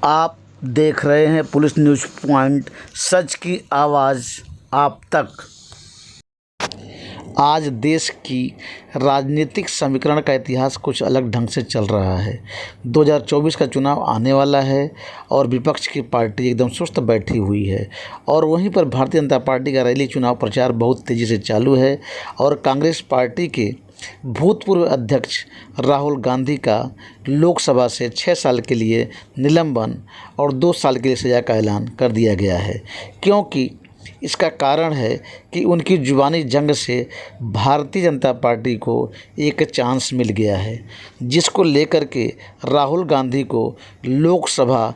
आप देख रहे हैं पुलिस न्यूज़ पॉइंट, सच की आवाज़ आप तक। आज देश की राजनीतिक समीकरण का इतिहास कुछ अलग ढंग से चल रहा है। 2024 का चुनाव आने वाला है और विपक्ष की पार्टी एकदम सुस्त बैठी हुई है और वहीं पर भारतीय जनता पार्टी का रैली चुनाव प्रचार बहुत तेज़ी से चालू है और कांग्रेस पार्टी के भूतपूर्व अध्यक्ष राहुल गांधी का लोकसभा से 6 साल के लिए निलंबन और 2 साल के लिए सज़ा का ऐलान कर दिया गया है, क्योंकि इसका कारण है कि उनकी जुबानी जंग से भारतीय जनता पार्टी को एक चांस मिल गया है, जिसको लेकर के राहुल गांधी को लोकसभा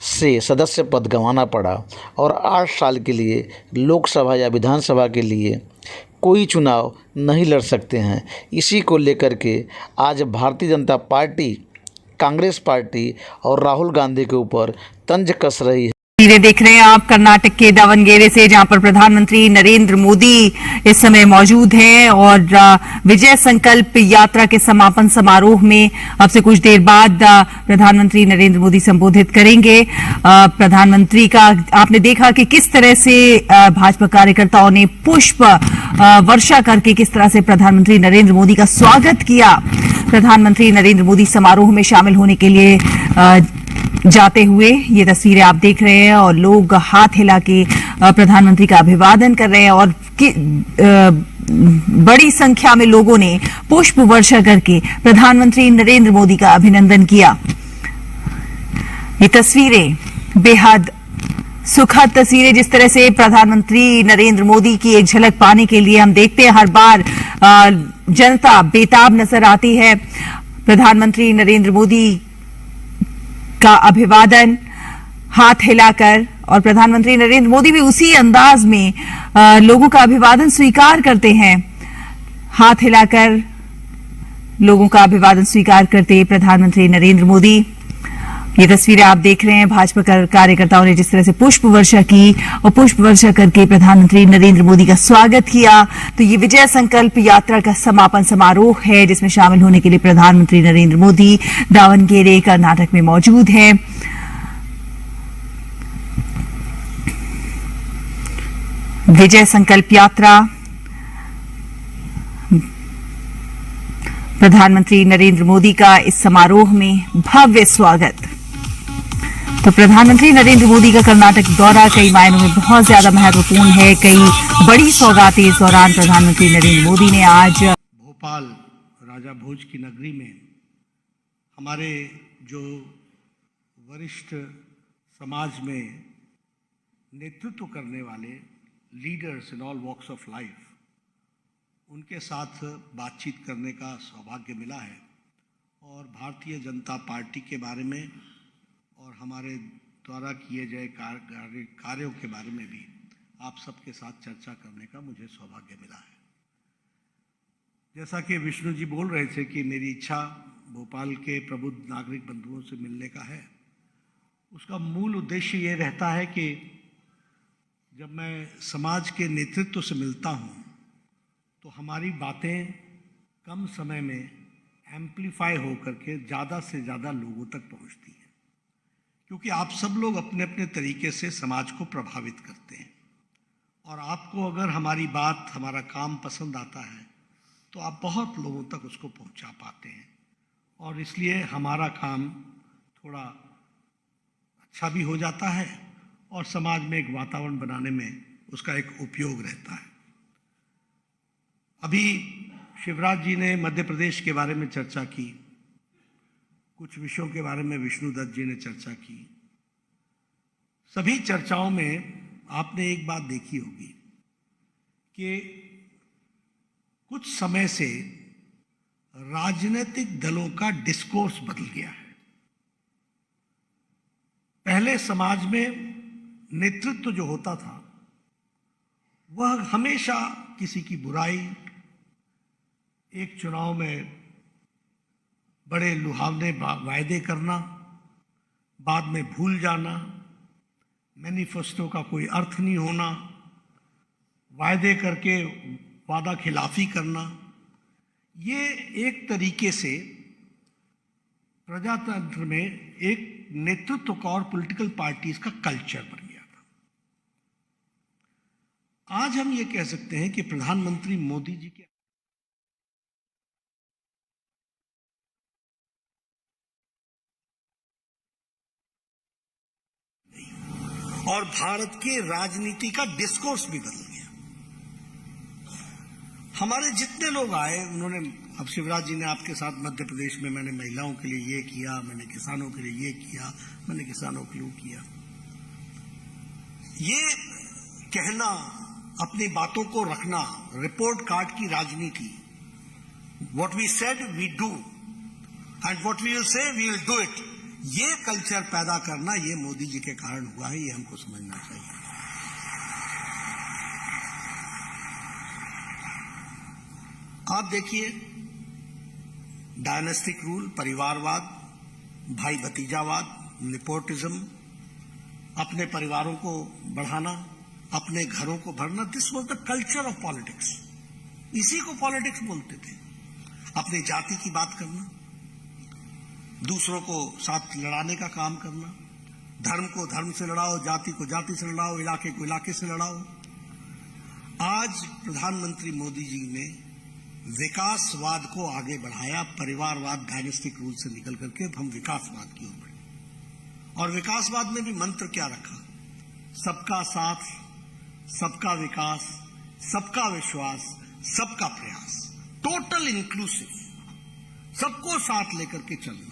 से सदस्य पद गंवाना पड़ा और 8 साल के लिए लोकसभा या विधानसभा के लिए कोई चुनाव नहीं लड़ सकते हैं। इसी को लेकर के आज भारतीय जनता पार्टी, कांग्रेस पार्टी और राहुल गांधी के ऊपर तंज कस रही है। तस्वीरें देख रहे हैं आप कर्नाटक के दावणगेरे से, जहां पर प्रधानमंत्री नरेंद्र मोदी इस समय मौजूद हैं और विजय संकल्प यात्रा के समापन समारोह में अब से कुछ देर बाद प्रधानमंत्री नरेंद्र मोदी संबोधित करेंगे। प्रधानमंत्री का आपने देखा कि किस तरह से भाजपा कार्यकर्ताओं ने पुष्प वर्षा करके किस तरह से प्रधानमंत्री नरेंद्र मोदी का स्वागत किया। प्रधानमंत्री नरेंद्र मोदी समारोह में शामिल होने के लिए जाते हुए ये तस्वीरें आप देख रहे हैं और लोग हाथ हिला के प्रधानमंत्री का अभिवादन कर रहे हैं और बड़ी संख्या में लोगों ने पुष्प वर्षा करके प्रधानमंत्री नरेंद्र मोदी का अभिनंदन किया। ये तस्वीरें बेहद सुखद तस्वीरें, जिस तरह से प्रधानमंत्री नरेंद्र मोदी की एक झलक पाने के लिए हम देखते हैं हर बार जनता बेताब नजर आती है। प्रधानमंत्री नरेंद्र मोदी का अभिवादन हाथ हिलाकर और प्रधानमंत्री नरेंद्र मोदी भी उसी अंदाज में लोगों का अभिवादन स्वीकार करते हैं। हाथ हिलाकर लोगों का अभिवादन स्वीकार करते प्रधानमंत्री नरेंद्र मोदी। ये तस्वीरें आप देख रहे हैं, भाजपा कार्यकर्ताओं ने जिस तरह से पुष्प वर्षा की और पुष्प वर्षा करके प्रधानमंत्री नरेंद्र मोदी का स्वागत किया। तो ये विजय संकल्प यात्रा का समापन समारोह है, जिसमें शामिल होने के लिए प्रधानमंत्री नरेंद्र मोदी दावणगेरे कर्नाटक में मौजूद हैं। विजय संकल्प यात्रा, प्रधानमंत्री नरेंद्र मोदी का इस समारोह में भव्य स्वागत। तो प्रधानमंत्री नरेंद्र मोदी का कर्नाटक दौरा कई मायनों में बहुत ज्यादा महत्वपूर्ण है। कई बड़ी सौगातें इस दौरान प्रधानमंत्री नरेंद्र मोदी ने आज भोपाल राजा भोज की नगरी में हमारे जो वरिष्ठ समाज में नेतृत्व करने वाले leaders in all walks of life, उनके साथ बातचीत करने का सौभाग्य मिला है और भारतीय जनता पार्टी के बारे में और हमारे द्वारा किए गए कार्यों के बारे में भी आप सबके साथ चर्चा करने का मुझे सौभाग्य मिला है। जैसा कि विष्णु जी बोल रहे थे कि मेरी इच्छा भोपाल के प्रबुद्ध नागरिक बंधुओं से मिलने का है, उसका मूल उद्देश्य ये रहता है कि जब मैं समाज के नेतृत्व से मिलता हूँ तो हमारी बातें कम समय में एम्प्लीफाई होकर के ज़्यादा से ज़्यादा लोगों तक पहुँचती हैं, क्योंकि आप सब लोग अपने अपने तरीके से समाज को प्रभावित करते हैं और आपको अगर हमारी बात, हमारा काम पसंद आता है तो आप बहुत लोगों तक उसको पहुंचा पाते हैं और इसलिए हमारा काम थोड़ा अच्छा भी हो जाता है और समाज में एक वातावरण बनाने में उसका एक उपयोग रहता है। अभी शिवराज जी ने मध्य प्रदेश के बारे में चर्चा की, कुछ विषयों के बारे में विष्णुदत्त जी ने चर्चा की। सभी चर्चाओं में आपने एक बात देखी होगी कि कुछ समय से राजनीतिक दलों का डिस्कोर्स बदल गया है। पहले समाज में नेतृत्व जो होता था वह हमेशा किसी की बुराई, एक चुनाव में बड़े लुभावने वायदे करना, बाद में भूल जाना, मैनिफेस्टो का कोई अर्थ नहीं होना, वायदे करके वादा खिलाफी करना, ये एक तरीके से प्रजातंत्र में एक नेतृत्व का और पॉलिटिकल पार्टीज का कल्चर बन गया था। आज हम ये कह सकते हैं कि प्रधानमंत्री मोदी जी के और भारत के राजनीति का डिस्कोर्स भी बदल गया। हमारे जितने लोग आए उन्होंने, अब शिवराज जी ने आपके साथ मध्य प्रदेश में मैंने महिलाओं के लिए ये किया, मैंने किसानों के लिए ये किया, मैंने किसानों के लिए वो किया, ये कहना, अपनी बातों को रखना, रिपोर्ट कार्ड की राजनीति, what we said we do and what we will say we will do it, ये कल्चर पैदा करना ये मोदी जी के कारण हुआ है, ये हमको समझना चाहिए। आप देखिए, डायनेस्टिक रूल, परिवारवाद, भाई भतीजावाद, नेपोटिज्म, अपने परिवारों को बढ़ाना, अपने घरों को भरना, this was the culture of politics. इसी को पॉलिटिक्स बोलते थे। अपनी जाति की बात करना, दूसरों को साथ लड़ाने का काम करना, धर्म को धर्म से लड़ाओ, जाति को जाति से लड़ाओ, इलाके को इलाके से लड़ाओ। आज प्रधानमंत्री मोदी जी ने विकासवाद को आगे बढ़ाया, परिवारवाद, डायनेस्टिक रूल से निकल करके हम विकासवाद की ओर बढ़े। और विकासवाद में भी मंत्र क्या रखा? सबका साथ, सबका विकास, सबका विश्वास, सबका प्रयास, टोटल इंक्लूसिव, सबको साथ लेकर के चलना,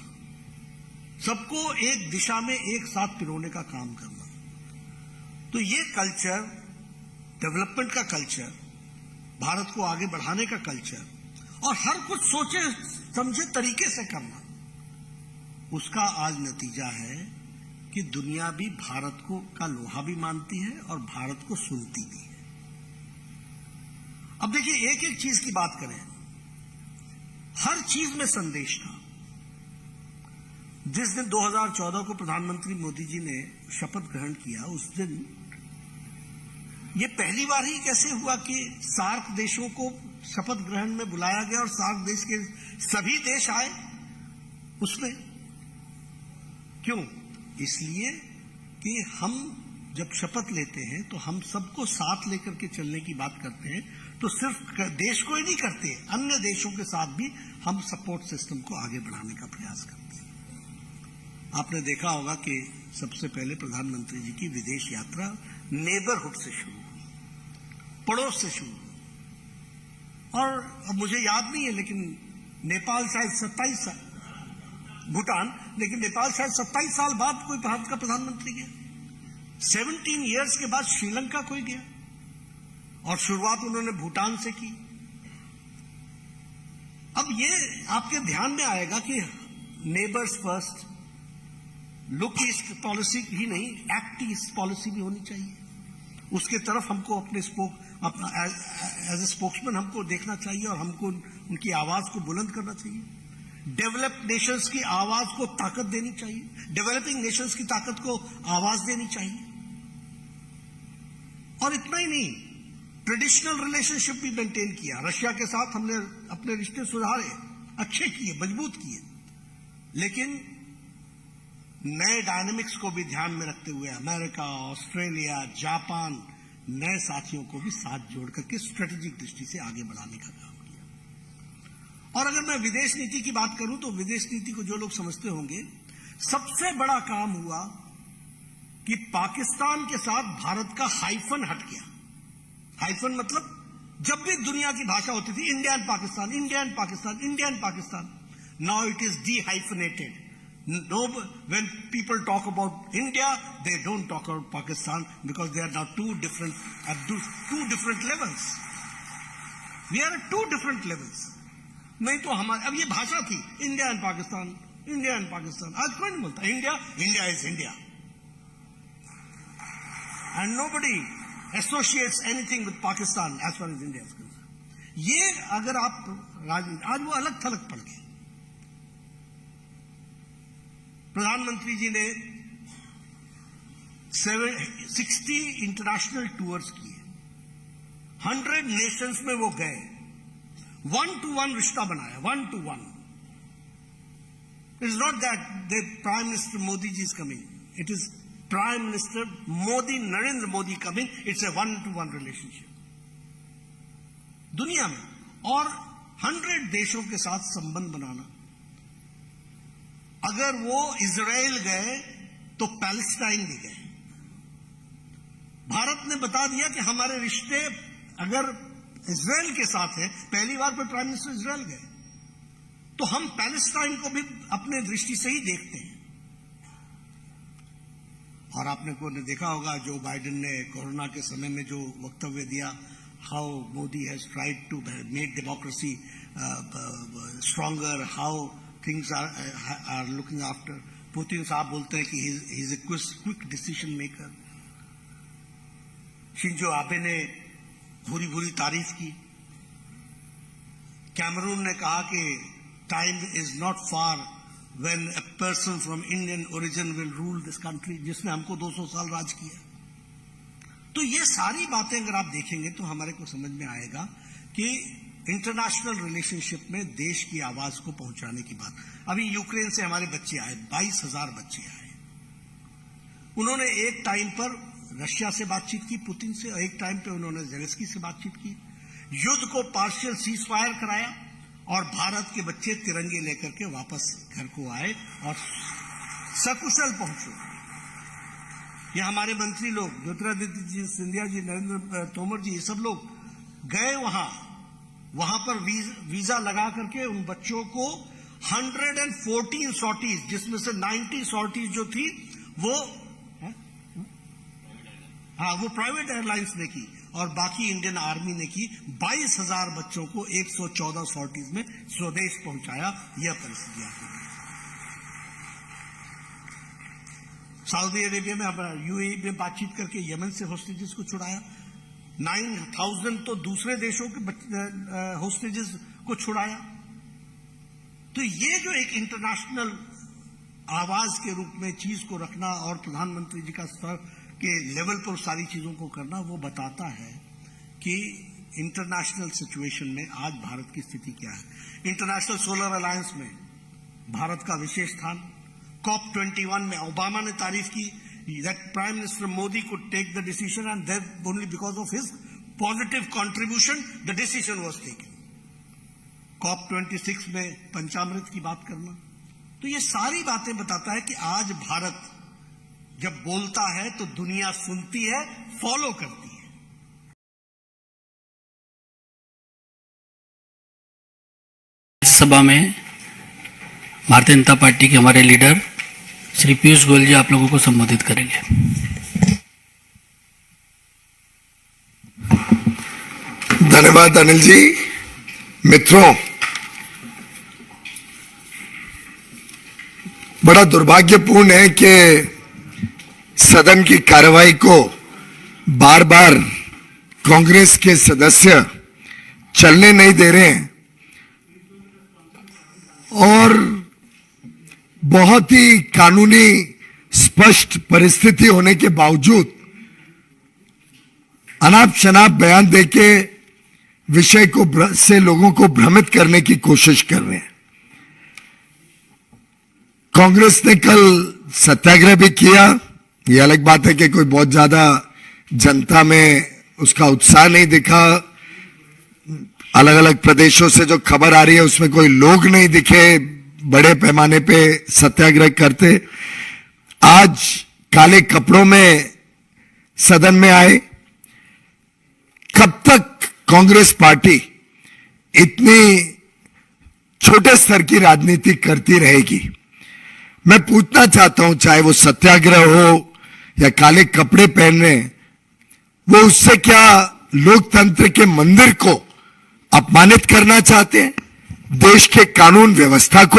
सबको एक दिशा में एक साथ पिरोने का काम करना। तो ये कल्चर, डेवलपमेंट का कल्चर, भारत को आगे बढ़ाने का कल्चर, और हर कुछ सोचे समझे तरीके से करना, उसका आज नतीजा है कि दुनिया भी भारत को का लोहा भी मानती है और भारत को सुनती भी है। अब देखिए, एक एक चीज की बात करें, हर चीज में संदेश था। जिस दिन 2014 को प्रधानमंत्री मोदी जी ने शपथ ग्रहण किया, उस दिन ये पहली बार ही कैसे हुआ कि सार्क देशों को शपथ ग्रहण में बुलाया गया और सार्क देश के सभी देश आए उसमें। क्यों? इसलिए कि हम जब शपथ लेते हैं तो हम सबको साथ लेकर के चलने की बात करते हैं, तो सिर्फ देश को ही नहीं करते, अन्य देशों के साथ भी हम सपोर्ट सिस्टम को आगे बढ़ाने का प्रयास करते हैं। आपने देखा होगा कि सबसे पहले प्रधानमंत्री जी की विदेश यात्रा नेबरहुड से शुरू हुई, पड़ोस से शुरू हुई। और अब मुझे याद नहीं है, लेकिन नेपाल शायद 27 साल, भूटान, लेकिन नेपाल शायद 27 साल बाद कोई भारत का प्रधानमंत्री गया। 17 इयर्स के बाद श्रीलंका कोई गया, और शुरुआत उन्होंने भूटान से की। अब ये आपके ध्यान में आएगा कि neighbours first, look east policy ही नहीं, एक्ट ईस्ट पॉलिसी भी होनी चाहिए। उसके तरफ हमको अपने एज ए स्पोक्समैन हमको देखना चाहिए और हमको उनकी आवाज को बुलंद करना चाहिए। डेवलप्ड नेशंस की आवाज को ताकत देनी चाहिए, डेवलपिंग नेशंस की ताकत को आवाज देनी चाहिए। और इतना ही नहीं, ट्रेडिशनल रिलेशनशिप भी मेंटेन किया। रशिया के साथ हमने अपने रिश्ते सुधारे, अच्छे किए, मजबूत किए, लेकिन नए डायनेमिक्स को भी ध्यान में रखते हुए अमेरिका, ऑस्ट्रेलिया, जापान, नए साथियों को भी साथ जोड़ करके स्ट्रेटेजिक दृष्टि से आगे बढ़ाने का काम किया। और अगर मैं विदेश नीति की बात करूं तो विदेश नीति को जो लोग समझते होंगे, सबसे बड़ा काम हुआ कि पाकिस्तान के साथ भारत का हाइफन हट गया। हाइफन मतलब जब भी दुनिया की भाषा होती थी India and Pakistan, India and Pakistan, India and Pakistan, now it is D-hyphenated. No, when people talk about India, they don't talk about Pakistan because they are now two different levels. We are at two different levels. नहीं तो हमारे, अब ये भाषा थी India and Pakistan, India and Pakistan, आज कोई नहीं बोलता India, India is India, and nobody associates anything with Pakistan as far as India is concerned. ये अगर आप राजनीति, आज वो अलग थलग पड़ गए। प्रधानमंत्री जी ने 60 इंटरनेशनल टूर्स किए, 100 नेशंस में वो गए, 1-to-1 रिश्ता बनाया, 1-to-1। It's not that the Prime Minister Modi ji is coming. It is Prime Minister Modi, Narendra Modi coming. It's a one-to-one relationship. दुनिया में और 100 देशों के साथ संबंध बनाना. अगर वो इजराइल गए तो पैलेस्टाइन भी गए. भारत ने बता दिया कि हमारे रिश्ते अगर इजराइल के साथ है, पहली बार पर प्राइम मिनिस्टर इजराइल गए, तो हम पैलेस्टाइन को भी अपने दृष्टि से ही देखते हैं. और आपने को ने देखा होगा जो बाइडेन ने कोरोना के समय में जो वक्तव्य दिया, how Modi has tried to make democracy stronger, how things are looking after. Putin साहब बोलते हैं कि he is a quick decision maker. Shinzo Abe ने भूरी भूरी तारीफ की. कैमरून ने कहा कि time is not far when a person from Indian origin will rule this country, जिसने हमको 200 साल राज किया. तो ये सारी बातें अगर आप देखेंगे तो हमारे को समझ में आएगा कि इंटरनेशनल रिलेशनशिप में देश की आवाज को पहुंचाने की बात. अभी यूक्रेन से हमारे बच्चे आए, 22,000 बच्चे आए. उन्होंने एक टाइम पर रशिया से बातचीत की, पुतिन से, और एक टाइम पे उन्होंने जेलेंस्की से बातचीत की. युद्ध को पार्शियल सीज फायर कराया और भारत के बच्चे तिरंगे लेकर के वापस घर को आए और सकुशल पहुंचे. ये हमारे मंत्री लोग, ज्योतिरादित्य जी सिंधिया जी, नरेंद्र तोमर जी, ये सब लोग गए वहां पर वीजा लगा करके उन बच्चों को 114 सॉर्टीज, जिसमें से 90 सॉर्टीज जो थी वो प्राइवेट एयरलाइंस ने की और बाकी इंडियन आर्मी ने की. 22,000 बच्चों को 114 सॉर्टीज में स्वदेश पहुंचाया. यह परिस्थिति आती है. सऊदी अरेबिया में, यूएई में बातचीत करके यमन से होस्टेजेस को छुड़ाया. 9,000 तो दूसरे देशों के होस्टेजेस को छुड़ाया. तो ये जो एक इंटरनेशनल आवाज के रूप में चीज को रखना और प्रधानमंत्री जी का स्तर के लेवल पर सारी चीजों को करना, वो बताता है कि इंटरनेशनल सिचुएशन में आज भारत की स्थिति क्या है. इंटरनेशनल सोलर अलायंस में भारत का विशेष स्थान. COP21 में ओबामा ने तारीफ की that Prime Minister Modi could take the decision and then only because of his positive contribution the decision was taken. COP26 में पंचामृत की बात करना. तो ये सारी बातें बताता है कि आज भारत जब बोलता है तो दुनिया सुनती है, फॉलो करती है. सभा में भारतीय जनता पार्टी के हमारे लीडर श्री पीयूष गोयल जी आप लोगों को संबोधित करेंगे. धन्यवाद अनिल जी. मित्रों, बड़ा दुर्भाग्यपूर्ण है कि सदन की कार्रवाई को बार बार कांग्रेस के सदस्य चलने नहीं दे रहे हैं और बहुत ही कानूनी स्पष्ट परिस्थिति होने के बावजूद अनाप शनाप बयान देके विषय को से लोगों को भ्रमित करने की कोशिश कर रहे हैं. कांग्रेस ने कल सत्याग्रह भी किया. ये अलग बात है कि कोई बहुत ज्यादा जनता में उसका उत्साह नहीं दिखा. अलग अलग प्रदेशों से जो खबर आ रही है उसमें कोई लोग नहीं दिखे बड़े पैमाने पे सत्याग्रह करते. आज काले कपड़ों में सदन में आए. कब तक कांग्रेस पार्टी इतनी छोटे स्तर की राजनीति करती रहेगी? मैं पूछना चाहता हूं, चाहे वो सत्याग्रह हो या काले कपड़े पहनने, वो उससे क्या लोकतंत्र के मंदिर को अपमानित करना चाहते हैं? देश के कानून व्यवस्था को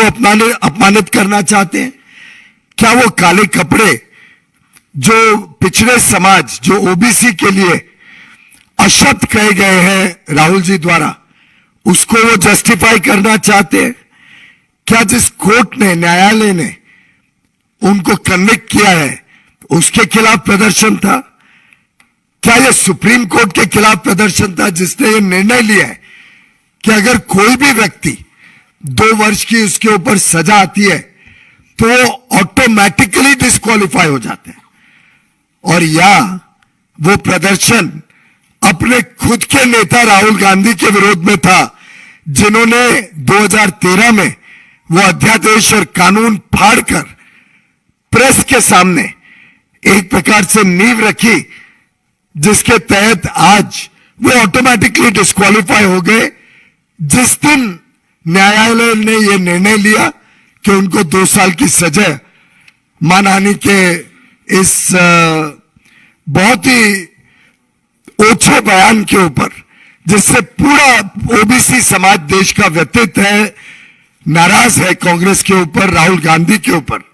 अपमानित करना चाहते हैं? क्या वो काले कपड़े जो पिछड़े समाज, जो ओबीसी के लिए अशब्द कहे गए हैं राहुल जी द्वारा, उसको वो जस्टिफाई करना चाहते हैं? क्या जिस कोर्ट ने, न्यायालय ने उनको कन्विक्ट किया है उसके खिलाफ प्रदर्शन था? क्या यह सुप्रीम कोर्ट के खिलाफ प्रदर्शन था जिसने यह निर्णय लिया है कि अगर कोई भी व्यक्ति 2 वर्ष की उसके ऊपर सजा आती है तो वो ऑटोमेटिकली डिस्क्वालीफाई हो जाते हैं। और या वो प्रदर्शन अपने खुद के नेता राहुल गांधी के विरोध में था, जिन्होंने 2013 में वो अध्यादेश और कानून फाड़कर प्रेस के सामने एक प्रकार से नींव रखी, जिसके तहत आज वो ऑटोमेटिकली डिस्क्वालीफाई हो गए। जिस दिन न्यायालय ने यह निर्णय लिया कि उनको 2 साल की सजा मानहानि के इस बहुत ही ओछे बयान के ऊपर, जिससे पूरा ओबीसी समाज देश का व्यतीत है, नाराज है कांग्रेस के ऊपर, राहुल गांधी के ऊपर।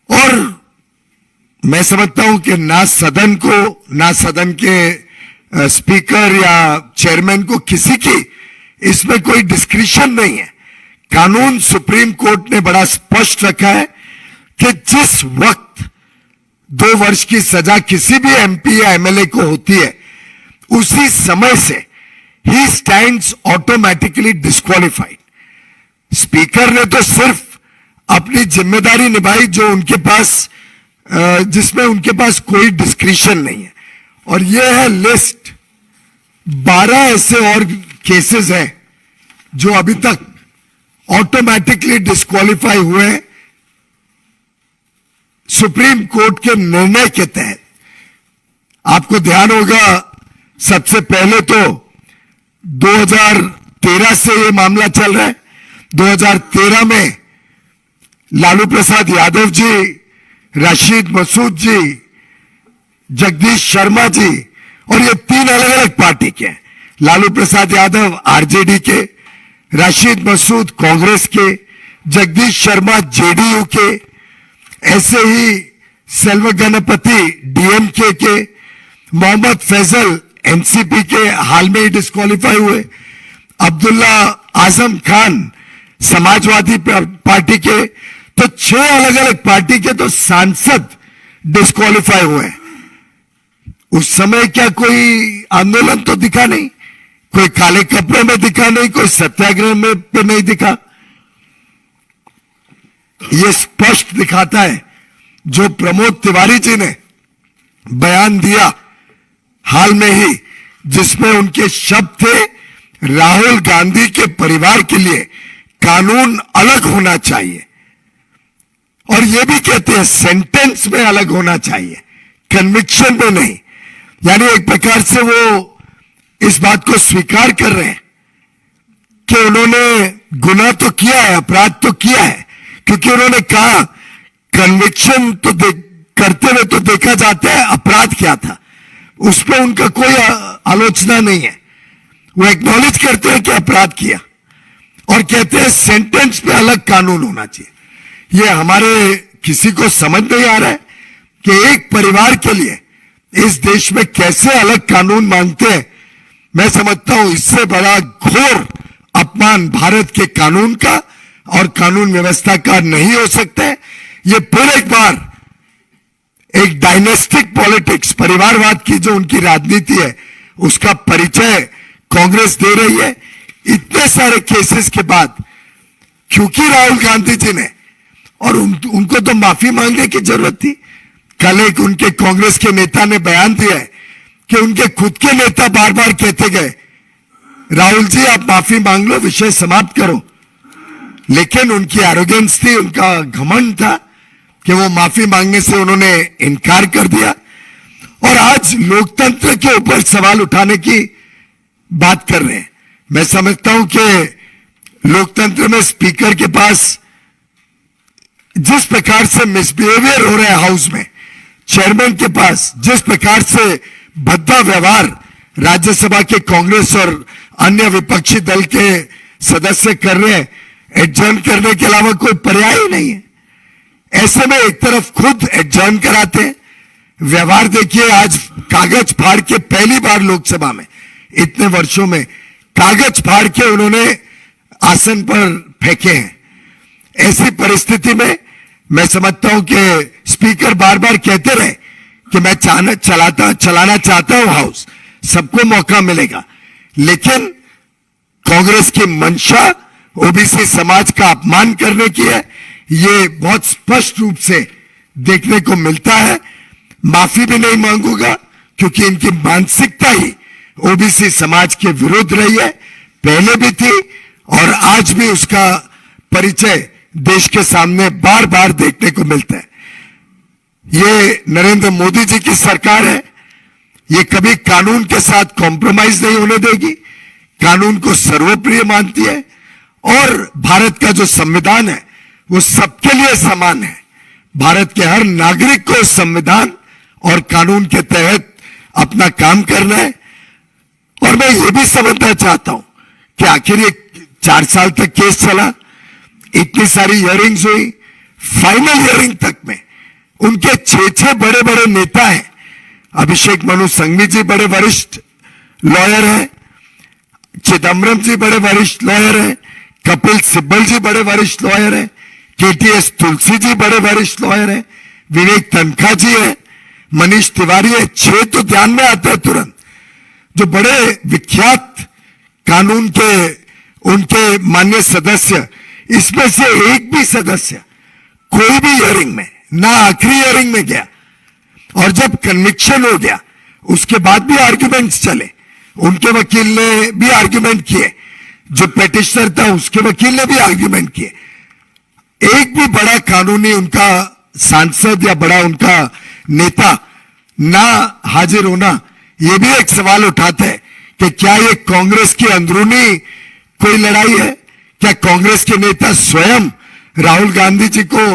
और मैं समझता हूं कि ना सदन को, ना सदन के स्पीकर या चेयरमैन को किसी की इसमें कोई डिस्क्रिशन नहीं है। कानून सुप्रीम कोर्ट ने बड़ा स्पष्ट रखा है कि जिस वक्त 2 वर्ष की सजा किसी भी एमपी या एमएलए को होती है, उसी समय से he stands automatically disqualified. Speaker ने तो सिर्फ अपनी जिम्मेदारी निभाई जो उनके पास, जिसमें उनके पास कोई डिस्क्रिशन नहीं है। और यह है लिस्ट, 12 ऐसे और केसेस हैं जो अभी तक ऑटोमेटिकली डिस्क्वालीफाई हुए हैं सुप्रीम कोर्ट के निर्णय के तहत। आपको ध्यान होगा, सबसे पहले तो 2013 से यह मामला चल रहा है। 2013 में लालू प्रसाद यादव जी, रशीद मसूद जी, जगदीश शर्मा जी, और ये 3 अलग अलग पार्टी के हैं। लालू प्रसाद यादव आरजेडी के, रशीद मसूद कांग्रेस के, जगदीश शर्मा जेडीयू के, ऐसे ही सेल्व गणपति डीएमके के, मोहम्मद फैजल एनसीपी के हाल में ही डिस्क्वालीफाई हुए, अब्दुल्ला आजम खान समाजवादी पार्टी के, तो 6 अलग अलग पार्टी के तो सांसद डिस्क्वालीफाई हुए। उस समय क्या कोई आंदोलन तो दिखा नहीं, कोई काले कपड़े में दिखा नहीं, कोई सत्याग्रह में पे नहीं दिखा। यह स्पष्ट दिखाता है जो प्रमोद तिवारी जी ने बयान दिया हाल में ही, जिसमें उनके शब्द थे, राहुल गांधी के परिवार के लिए कानून अलग होना चाहिए। और यह भी कहते हैं सेंटेंस में अलग होना चाहिए, कन्विक्शन में नहीं। यानी एक प्रकार से वो इस बात को स्वीकार कर रहे हैं कि उन्होंने गुनाह तो किया है, अपराध तो किया है, क्योंकि उन्होंने कहा कन्विक्शन तो करते हुए तो देखा जाता है, अपराध क्या था उस पर उनका कोई आलोचना नहीं है। वो एक्नॉलेज करते हैं कि अपराध किया और कहते हैं सेंटेंस पे अलग कानून होना चाहिए। ये हमारे किसी को समझ नहीं आ रहा है कि एक परिवार के लिए इस देश में कैसे अलग कानून मांगते हैं। मैं समझता हूं इससे बड़ा घोर अपमान भारत के कानून का और कानून व्यवस्था का नहीं हो सकता है। ये फिर एक बार एक डायनेस्टिक पॉलिटिक्स, परिवारवाद की जो उनकी राजनीति है, उसका परिचय कांग्रेस दे रही है। इतने सारे केसेस के बाद, क्योंकि राहुल गांधी जी ने, और उनको तो माफी मांगने की जरूरत थी। कल एक उनके कांग्रेस के नेता ने बयान दिया है कि उनके खुद के नेता बार बार कहते गए, राहुल जी आप माफी मांग लो, विषय समाप्त करो। लेकिन उनकी एरोगेंस थी, उनका घमंड था कि वो माफी मांगने से उन्होंने इनकार कर दिया और आज लोकतंत्र के ऊपर सवाल उठाने की बात कर रहे हैं। मैं समझता हूं कि लोकतंत्र में स्पीकर के पास जिस प्रकार से मिसबिहेवियर हो रहा है हाउस में, चेयरमैन के पास जिस प्रकार से भद्दा व्यवहार राज्यसभा के कांग्रेस और अन्य विपक्षी दल के सदस्य कर रहे हैं, एडजर्न करने के अलावा कोई पर्याय ही नहीं है। ऐसे में एक तरफ खुद एडजर्न कराते हैं, व्यवहार देखिए, आज कागज फाड़ के पहली बार लोकसभा में इतने वर्षों में कागज फाड़ के उन्होंने आसन पर फेंके हैं। ऐसी परिस्थिति में मैं समझता हूं कि स्पीकर बार बार कहते रहे कि मैं चलाना चाहता हूं हाउस, सबको मौका मिलेगा, लेकिन कांग्रेस की मंशा ओबीसी समाज का अपमान करने की है, ये बहुत स्पष्ट रूप से देखने को मिलता है। माफी भी नहीं मांगूंगा क्योंकि इनकी मानसिकता ही ओबीसी समाज के विरुद्ध रही है, पहले भी थी और आज भी उसका परिचय देश के सामने बार बार देखने को मिलता है। ये नरेंद्र मोदी जी की सरकार है, ये कभी कानून के साथ कॉम्प्रोमाइज नहीं होने देगी, कानून को सर्वप्रिय मानती है और भारत का जो संविधान है वो सबके लिए समान है। भारत के हर नागरिक को संविधान और कानून के तहत अपना काम करना है। और मैं ये भी समझना चाहता हूं कि आखिर ये 4 साल तक केस चला, इतनी सारी हियरिंग्स हुई, फाइनल हियरिंग तक में उनके 6 बड़े बड़े नेता हैं। अभिषेक मनु सिंघवी जी बड़े वरिष्ठ लॉयर हैं, चिदम्बरम जी बड़े वरिष्ठ लॉयर हैं, कपिल सिब्बल जी बड़े वरिष्ठ लॉयर हैं, केटीएस तुलसी जी बड़े वरिष्ठ लॉयर हैं, विवेक तनखा जी हैं, मनीष तिवारी है। 6 तो ध्यान में आते हैं तुरंत, जो बड़े विख्यात कानून के उनके मान्य सदस्य। इसमें से एक भी सदस्य कोई भी हियरिंग में, ना आखिरी हियरिंग में गया, और जब कन्विक्शन हो गया उसके बाद भी आर्ग्यूमेंट्स चले, उनके वकील ने भी आर्ग्यूमेंट किए, जो पेटिशनर था उसके वकील ने भी आर्ग्यूमेंट किए। एक भी बड़ा कानूनी उनका सांसद या बड़ा उनका नेता ना हाजिर होना, यह भी एक सवाल उठाता है कि क्या ये कांग्रेस की अंदरूनी कोई लड़ाई है? क्या कांग्रेस के नेता स्वयं राहुल गांधी जी को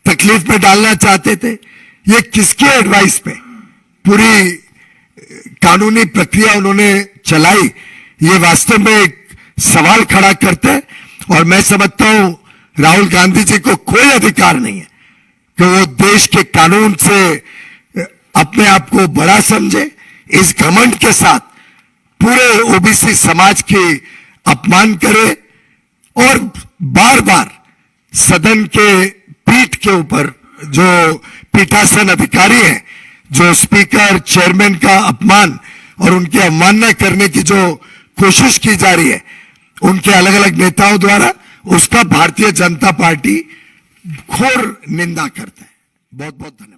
तकलीफ में डालना चाहते थे? ये किसके एडवाइस पे पूरी कानूनी प्रक्रिया उन्होंने चलाई, ये वास्तव में एक सवाल खड़ा करते हैं। और मैं समझता हूं राहुल गांधी जी को कोई अधिकार नहीं है कि वो देश के कानून से अपने आप को बड़ा समझे, इस घमंड के साथ पूरे ओबीसी समाज की अपमान करे और बार बार सदन के पीठ के ऊपर जो पीठासन अधिकारी हैं, जो स्पीकर चेयरमैन का अपमान और उनकी अवमानना करने की जो कोशिश की जा रही है उनके अलग अलग नेताओं द्वारा, उसका भारतीय जनता पार्टी घोर निंदा करता है। बहुत बहुत धन्यवाद।